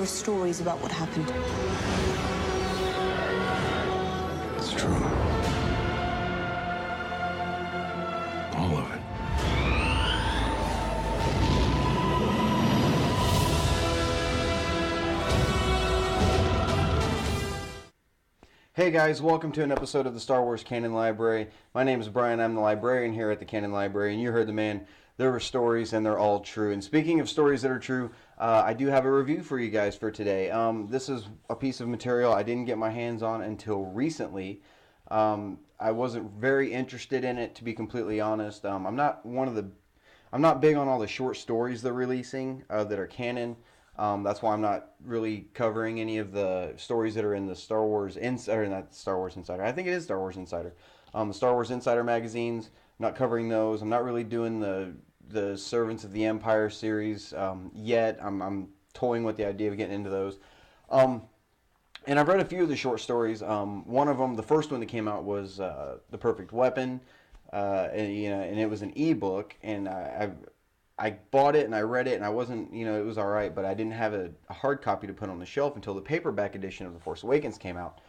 are stories about what happened. It's true. All of it. Hey guys, welcome to an episode of the Star Wars Canon Library. My name is Brian, I'm the librarian here at the Canon Library, and you heard the man. There were stories and they're all true. And speaking of stories that are true, I do have a review for you guys for today. This is a piece of material I didn't get my hands on until recently. I wasn't very interested in it, to be completely honest. I'm not big on all the short stories they're releasing that are canon. That's why I'm not really covering any of the stories that are in the Star Wars Insider, not Star Wars Insider. I think it is Star Wars Insider. The Star Wars Insider magazines. I'm not covering those. I'm not really doing the Servants of the Empire series yet. I'm toying with the idea of getting into those. And I've read a few of the short stories. One of them, the first one that came out, was The Perfect Weapon, and it was an ebook, and I bought it and I read it, and I wasn't, it was all right, but I didn't have a hard copy to put on the shelf until the paperback edition of The Force Awakens came out.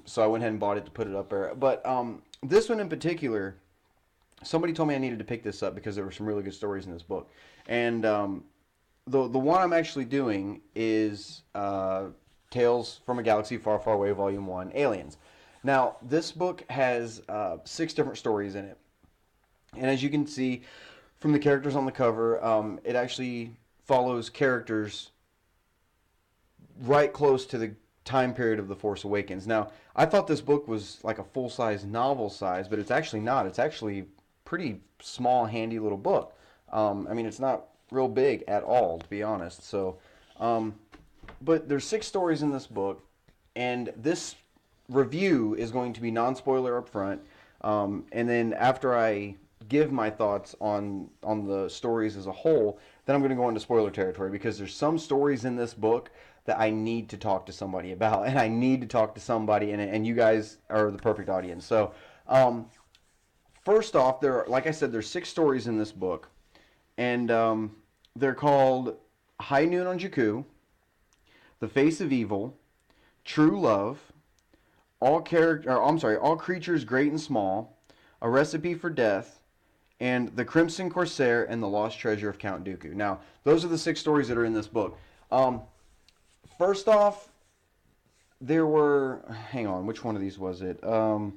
So I went ahead and bought it to put it up there. But this one in particular, somebody told me I needed to pick this up because there were some really good stories in this book. And the one I'm actually doing is Tales from a Galaxy Far, Far Away, Volume 1, Aliens. Now, this book has 6 different stories in it. And as you can see from the characters on the cover, it actually follows characters right close to the time period of The Force Awakens. Now, I thought this book was like a full-size novel size, but it's actually not. It's actually pretty small, handy little book. It's not real big at all, to be honest. So, but there's 6 stories in this book, and this review is going to be non-spoiler up front. And then after I give my thoughts on the stories as a whole, then I'm going to go into spoiler territory, because there's some stories in this book that I need to talk to somebody about, and I need to talk to somebody, and you guys are the perfect audience. So, first off, like I said, there's 6 stories in this book, and they're called High Noon on Jakku, The Face of Evil, True Love, All Creatures Great and Small, A Recipe for Death, and The Crimson Corsair and the Lost Treasure of Count Dooku. Now, those are the 6 stories that are in this book. First off, there were... Hang on, which one of these was it? Alright,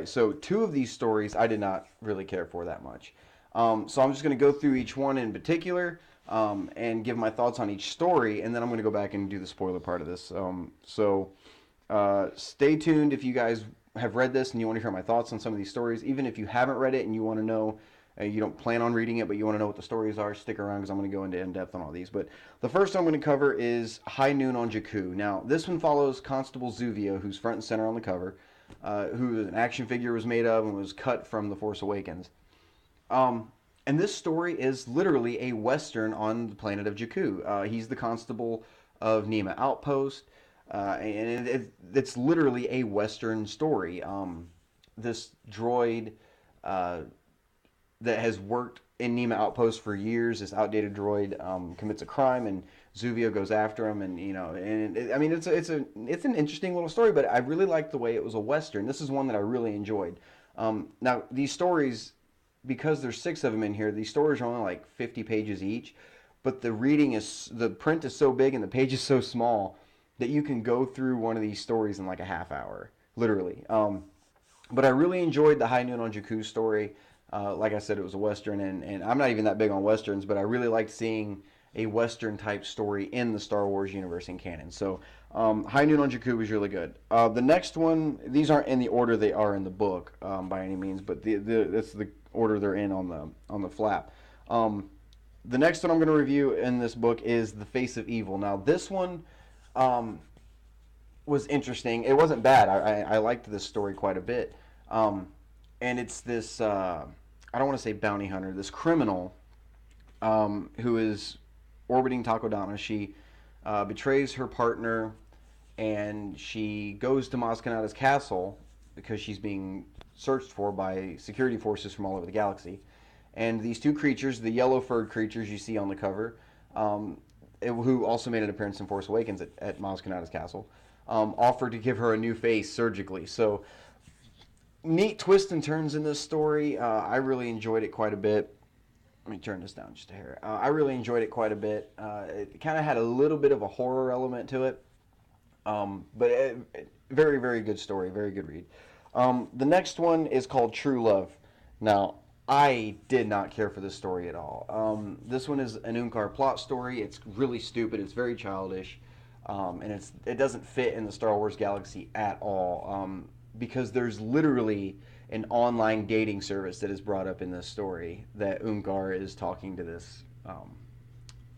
so 2 of these stories I did not really care for that much. So I'm just going to go through each one in particular and give my thoughts on each story, and then I'm going to go back and do the spoiler part of this. Stay tuned if you guys have read this and you want to hear my thoughts on some of these stories. Even if you haven't read it and you want to know, you don't plan on reading it, but you want to know what the stories are, stick around, because I'm going to go into in-depth on all these. But the first I'm going to cover is High Noon on Jakku. Now, this one follows Constable Zuvio, who's front and center on the cover, who an action figure was made of and was cut from The Force Awakens. And this story is literally a Western on the planet of Jakku. He's the constable of Nema Outpost. And it's literally a Western story. This droid that has worked in Nema Outpost for years, this outdated droid, commits a crime, and Zuvio goes after him. And it's an interesting little story, but I really liked the way it was a Western. This is one that I really enjoyed. Now, these stories, because there's 6 of them in here, these stories are only like 50 pages each, but the print is so big and the page is so small that you can go through one of these stories in like a half hour, literally. But I really enjoyed the High Noon on Jakku story. Like I said, it was a Western, and I'm not even that big on Westerns, but I really liked seeing a Western-type story in the Star Wars universe in canon. So High Noon on Jakku was really good. The next one, these aren't in the order they are in the book by any means, but that's the order they're in on the flap. The next one I'm going to review in this book is The Face of Evil. Now, this one was interesting. It wasn't bad. I liked this story quite a bit. And it's this, I don't want to say bounty hunter, this criminal who is orbiting Takodana. She betrays her partner, and she goes to Maz Kanata's castle because she's being searched for by security forces from all over the galaxy. And these two creatures, the yellow furred creatures you see on the cover, who also made an appearance in Force Awakens at Maz Kanata's castle, offered to give her a new face surgically. So neat twists and turns in this story. I really enjoyed it quite a bit. Let me turn this down just a hair. I really enjoyed it quite a bit. It kind of had a little bit of a horror element to it. But very, very good story. Very good read. The next one is called True Love. Now, I did not care for this story at all. This one is an Unkar plot story. It's really stupid. It's very childish. And it doesn't fit in the Star Wars galaxy at all. Because there's literally an online dating service that is brought up in this story that Unkar is talking to this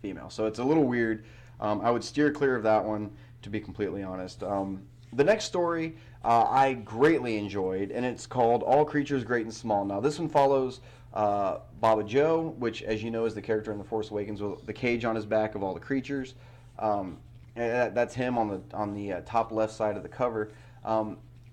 female. So it's a little weird. I would steer clear of that one, to be completely honest. The next story I greatly enjoyed, and it's called All Creatures Great and Small. Now, this one follows Baba Joe, which, as you know, is the character in The Force Awakens with the cage on his back of all the creatures. That's him on the top left side of the cover.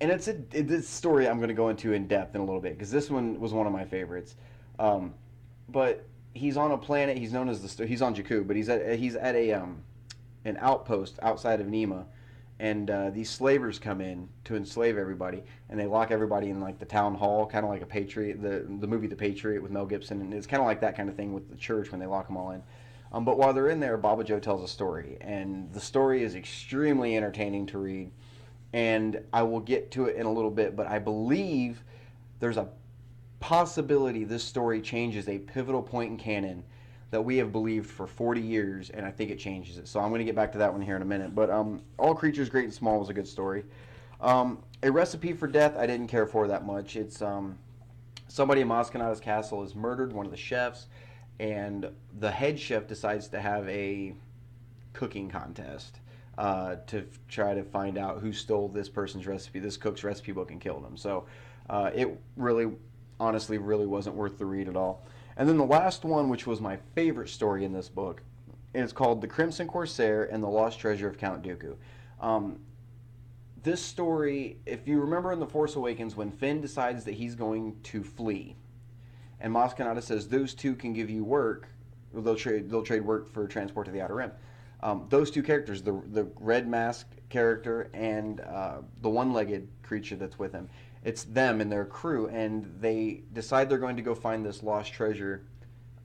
And it's this story I'm going to go into in depth in a little bit, because this one was one of my favorites. But he's on a planet. He's known as he's on Jakku, but he's at an outpost outside of Nema, and these slavers come in to enslave everybody, and they lock everybody in like the town hall, kind of like a Patriot, the movie The Patriot with Mel Gibson, and it's kind of like that kind of thing with the church when they lock them all in. But while they're in there, Baba Joe tells a story, and the story is extremely entertaining to read. And I will get to it in a little bit, but I believe there's a possibility this story changes a pivotal point in canon that we have believed for 40 years, and I think it changes it. So I'm going to get back to that one here in a minute. But All Creatures Great and Small was a good story. A Recipe for Death I didn't care for that much. It's somebody in Maz Kanata's castle is murdered, one of the chefs, and the head chef decides to have a cooking contest. To try to find out who stole this person's recipe, this cook's recipe book, and killed him. So it really, honestly, really wasn't worth the read at all. And then the last one, which was my favorite story in this book, is called The Crimson Corsair and the Lost Treasure of Count Dooku. This story, if you remember in The Force Awakens, when Finn decides that he's going to flee, and Maz Kanata says those two can give you work, they'll trade work for transport to the Outer Rim. Those two characters, the red mask character and the one-legged creature that's with him, it's them and their crew, and they decide they're going to go find this lost treasure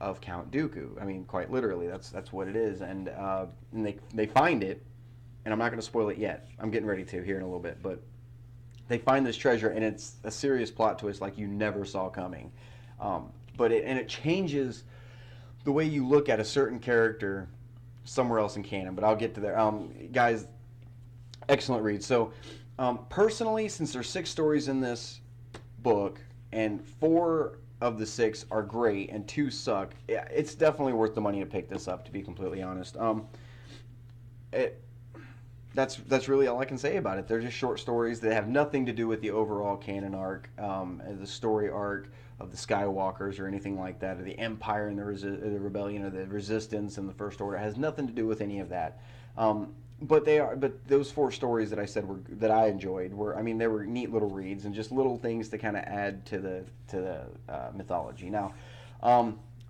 of Count Dooku. I mean, quite literally, that's what it is. And they find it, and I'm not going to spoil it yet. I'm getting ready to here in a little bit, but they find this treasure, and it's a serious plot twist like you never saw coming. But it changes the way you look at a certain character somewhere else in canon, but I'll get to there. Guys, excellent read. So, personally, since there's 6 stories in this book, and 4 of the 6 are great and 2 suck, it's definitely worth the money to pick this up, to be completely honest. That's really all I can say about it. They're just short stories that have nothing to do with the overall canon arc, the story arc of the Skywalkers or anything like that, or the Empire and the Rebellion or the Resistance and the First Order. It has nothing to do with any of that. But those 4 stories that I said that I enjoyed they were neat little reads and just little things to kind of add to the mythology. Now,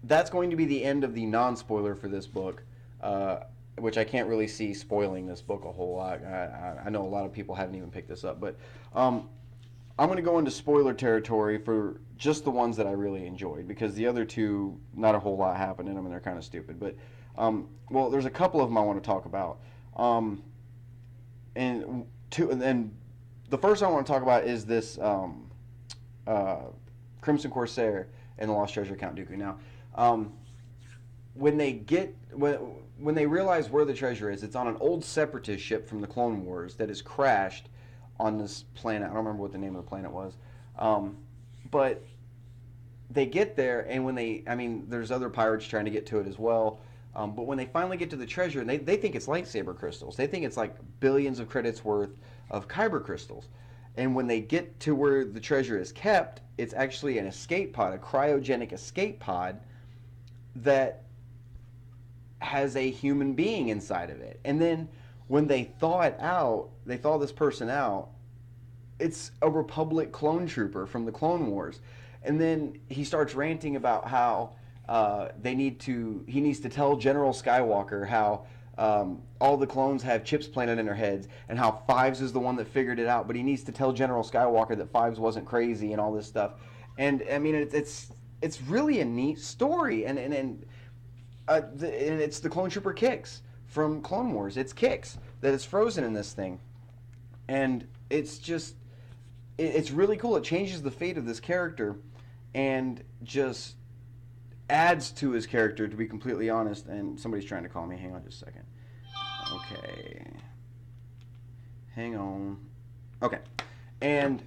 that's going to be the end of the non-spoiler for this book, which I can't really see spoiling this book a whole lot. I know a lot of people haven't even picked this up, but I'm going to go into spoiler territory for just the ones that I really enjoyed, because the other 2, not a whole lot happened in them, and they're kind of stupid. But, there's a couple of them I want to talk about. And the first I want to talk about is this Crimson Corsair and the Lost Treasure of Count Dooku. Now, when they realize where the treasure is, it's on an old Separatist ship from the Clone Wars that has crashed on this planet. I don't remember what the name of the planet was. But they get there, and there's other pirates trying to get to it as well. But when they finally get to the treasure, and they think it's lightsaber crystals. They think it's like billions of credits worth of kyber crystals. And when they get to where the treasure is kept, it's actually an escape pod, a cryogenic escape pod that has a human being inside of it. And then when they thaw this person out, it's a Republic clone trooper from the Clone Wars. And then he starts ranting about how he needs to tell General Skywalker how all the clones have chips planted in their heads, and how Fives is the one that figured it out. But he needs to tell General Skywalker that Fives wasn't crazy and all this stuff. And I mean, it's really a neat story, and it's the clone trooper Kix from Clone Wars. It's Kix that is frozen in this thing, and it's really cool. It changes the fate of this character, and just adds to his character, to be completely honest. And somebody's trying to call me. Hang on just a second. Okay. Hang on. Okay. And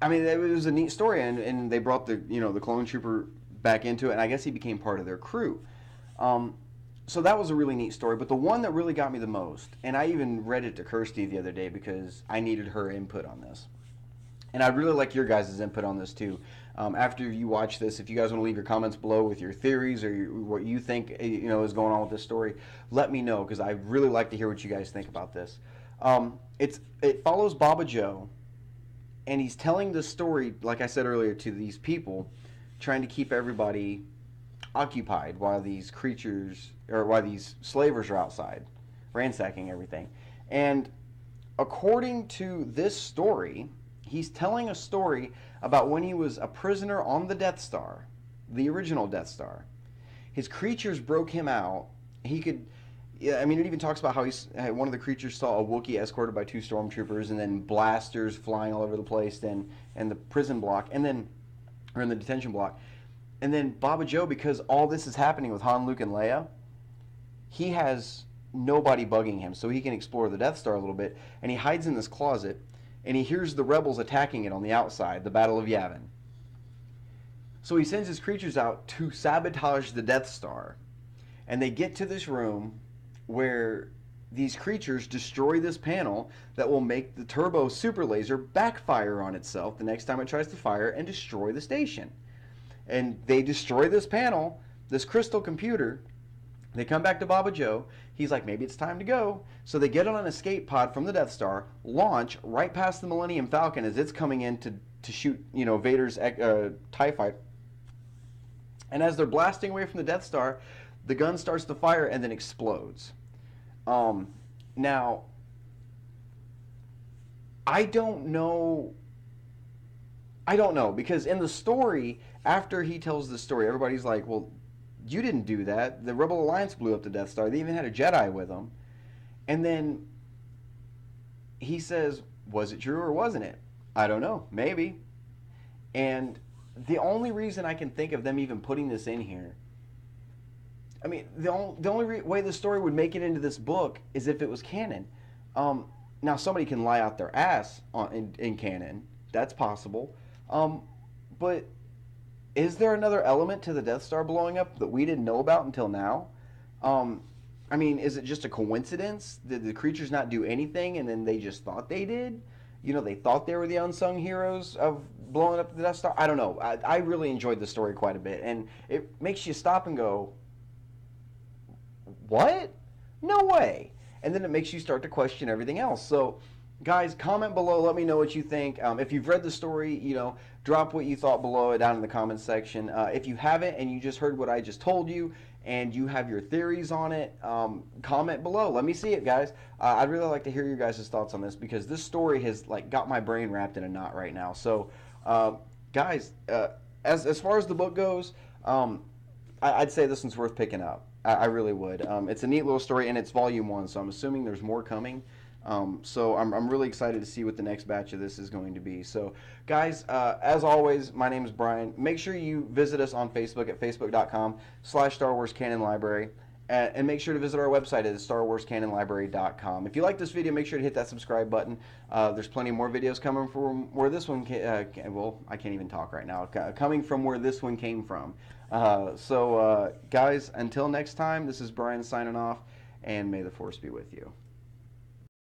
I mean, it was a neat story, and they brought the clone trooper back into it, and I guess he became part of their crew. So that was a really neat story. But the one that really got me the most, and I even read it to Kirsty the other day because I needed her input on this, and I'd really like your guys' input on this too. After you watch this, if you guys want to leave your comments below with your theories or what you think is going on with this story, let me know, because I'd really like to hear what you guys think about this. It follows Baba Joe, and he's telling the story, like I said earlier, to these people, trying to keep everybody occupied while these slavers are outside, ransacking everything. And according to this story, he's telling a story about when he was a prisoner on the Death Star, the original Death Star. His creatures broke him out. It even talks about how one of the creatures saw a Wookiee escorted by 2 stormtroopers, and then blasters flying all over the place, and the prison block, or in the detention block. And then Baba Joe, because all this is happening with Han, Luke, and Leia, he has nobody bugging him, so he can explore the Death Star a little bit. And he hides in this closet, and he hears the rebels attacking it on the outside, the Battle of Yavin. So he sends his creatures out to sabotage the Death Star. And they get to this room where these creatures destroy this panel that will make the turbo super laser backfire on itself the next time it tries to fire and destroy the station. And they destroy this panel, this crystal computer. They come back to Baba Joe. He's like, maybe it's time to go. So they get on an escape pod from the Death Star, launch right past the Millennium Falcon as it's coming in to shoot, Vader's TIE Fighter. And as they're blasting away from the Death Star, the gun starts to fire and then explodes. Now, I don't know, because in the story, after he tells the story, everybody's like, well, you didn't do that. The Rebel Alliance blew up the Death Star. They even had a Jedi with them. And then he says, was it true or wasn't it? I don't know. Maybe. And the only reason I can think of them even putting this in here, I mean, the only way the story would make it into this book is if it was canon. Now, somebody can lie out their ass in canon. That's possible. But is there another element to the Death Star blowing up that we didn't know about until now? I mean, is it just a coincidence? Did the creatures not do anything and then they just thought they did? They thought they were the unsung heroes of blowing up the Death Star? I don't know. I really enjoyed the story quite a bit. And it makes you stop and go, what? No way. And then it makes you start to question everything else. So, guys, comment below. Let me know what you think. If you've read the story, drop what you thought below it down in the comments section. If you haven't and you just heard what I just told you and you have your theories on it, comment below. Let me see it, guys. I'd really like to hear your guys' thoughts on this, because this story has got my brain wrapped in a knot right now. So, guys, as far as the book goes, I'd say this one's worth picking up. I really would. It's a neat little story, and it's volume 1, so I'm assuming there's more coming. So I'm really excited to see what the next batch of this is going to be. So, guys, as always, my name is Brian. Make sure you visit us on Facebook at facebook.com/Star Wars Canon Library. And make sure to visit our website at StarWarsCanonLibrary.com. If you like this video, make sure to hit that subscribe button. There's plenty more videos coming from where this one well, I can't even talk right now. Coming from where this one came from. So, guys, until next time, this is Brian signing off, and may the Force be with you.